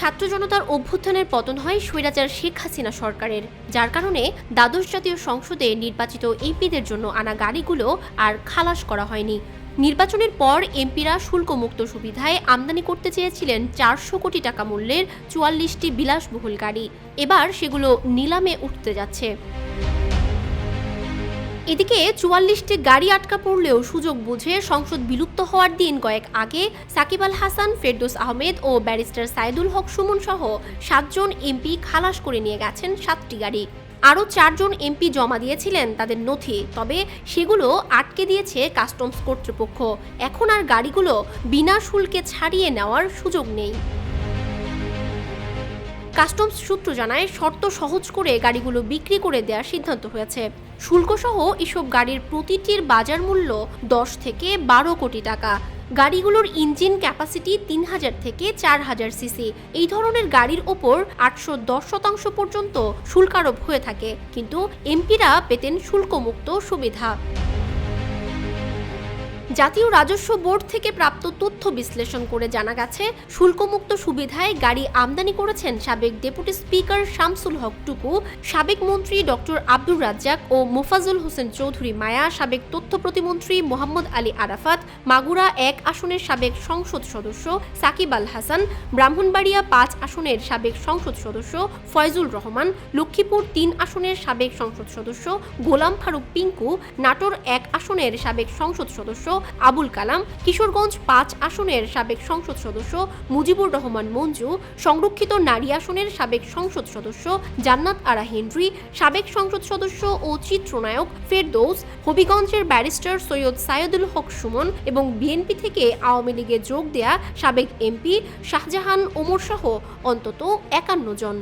ছাত্র জনতার অভ্যুত্থানের পতন হয় স্বৈরাচার শেখ হাসিনা সরকারের, যার কারণে দ্বাদশ জাতীয় সংসদে নির্বাচিত এমপিদের জন্য আনা গাড়িগুলো আর খালাস করা হয়নি। নির্বাচনের পর এমপিরা শুল্কমুক্ত সুবিধায় আমদানি করতে চেয়েছিলেন 400 কোটি টাকা মূল্যের 44টি বিলাসবহুল গাড়ি। এবার সেগুলো নিলামে উঠতে যাচ্ছে। এদিকে 44টি গাড়ি আটকা পড়লেও সুযোগ বুঝে সংসদ বিলুপ্ত হওয়ার দিন কয়েক আগে সাকিব আল হাসান, ফেরদৌস আহমেদ ও ব্যারিস্টার সাইদুল হক সুমন সহ 7 জন এমপি খালাস করে নিয়ে গেছেন 7টি গাড়ি। আরও 4 জন এমপি জমা দিয়েছিলেন তাদের নথি, তবে সেগুলো আটকে দিয়েছে কাস্টমস কর্তৃপক্ষ। এখন আর গাড়িগুলো বিনা শুল্কে ছাড়িয়ে নেওয়ার সুযোগ নেই। কাস্টমস সূত্র জানায়, শর্ত সহজ করে গাড়িগুলো বিক্রি করে দেওয়ার সিদ্ধান্ত হয়েছে। শুল্কসহ এসব গাড়ির প্রতিটির বাজার মূল্য 10 থেকে 12 কোটি টাকা। গাড়িগুলোর ইঞ্জিন ক্যাপাসিটি 3000 থেকে 4000 সিসি। এই ধরনের গাড়ির ওপর 810% পর্যন্ত শুল্ক আরোপ হয়ে থাকে, কিন্তু এমপিরা পেতেন শুল্কমুক্ত সুবিধা। জাতীয় রাজস্ব বোর্ড থেকে প্রাপ্ত তথ্য বিশ্লেষণ করে জানা গেছে, শুল্কমুক্ত সুবিধায় গাড়ি আমদানি করেছেন সাবেক ডেপুটি স্পিকার শামসুল হক টুকু, সাবেক মন্ত্রী ডক্টর আব্দুর রাজ্জাক ও মোফাজ্জল হোসেন চৌধুরী মায়া, সাবেক তথ্য প্রতিমন্ত্রী মোহাম্মদ আলী আরাফাত, মাগুরা 1 আসনের সাবেক সংসদ সদস্য সাকিব আল হাসান, ব্রাহ্মণবাড়িয়া 5 আসনের সাবেক সংসদ সদস্য ফয়জুল রহমান, লক্ষ্মীপুর 3 আসনের সাবেক সংসদ সদস্য গোলাম ফারুক পিঙ্কু, নাটোর 1 আসনের সাবেক সংসদ সদস্য আবুল কালাম, কিশোরগঞ্জ 5 আসনের সাবেক সংসদ সদস্য মুজিবুর রহমান মঞ্জু, সংরক্ষিত নারী আসনের সাবেক সংসদ সদস্য জান্নাত আরা হেনরি, সাবেক সংসদ সদস্য ও চিত্রনায়ক ফেরদৌস, হবিগঞ্জের ব্যারিস্টার সৈয়দ সাইদুল হক সুমন এবং বিএনপি থেকে আওয়ামী লীগে যোগ দেয়া সাবেক এমপি শাহজাহান ওমর সহ অন্তত 51 জন।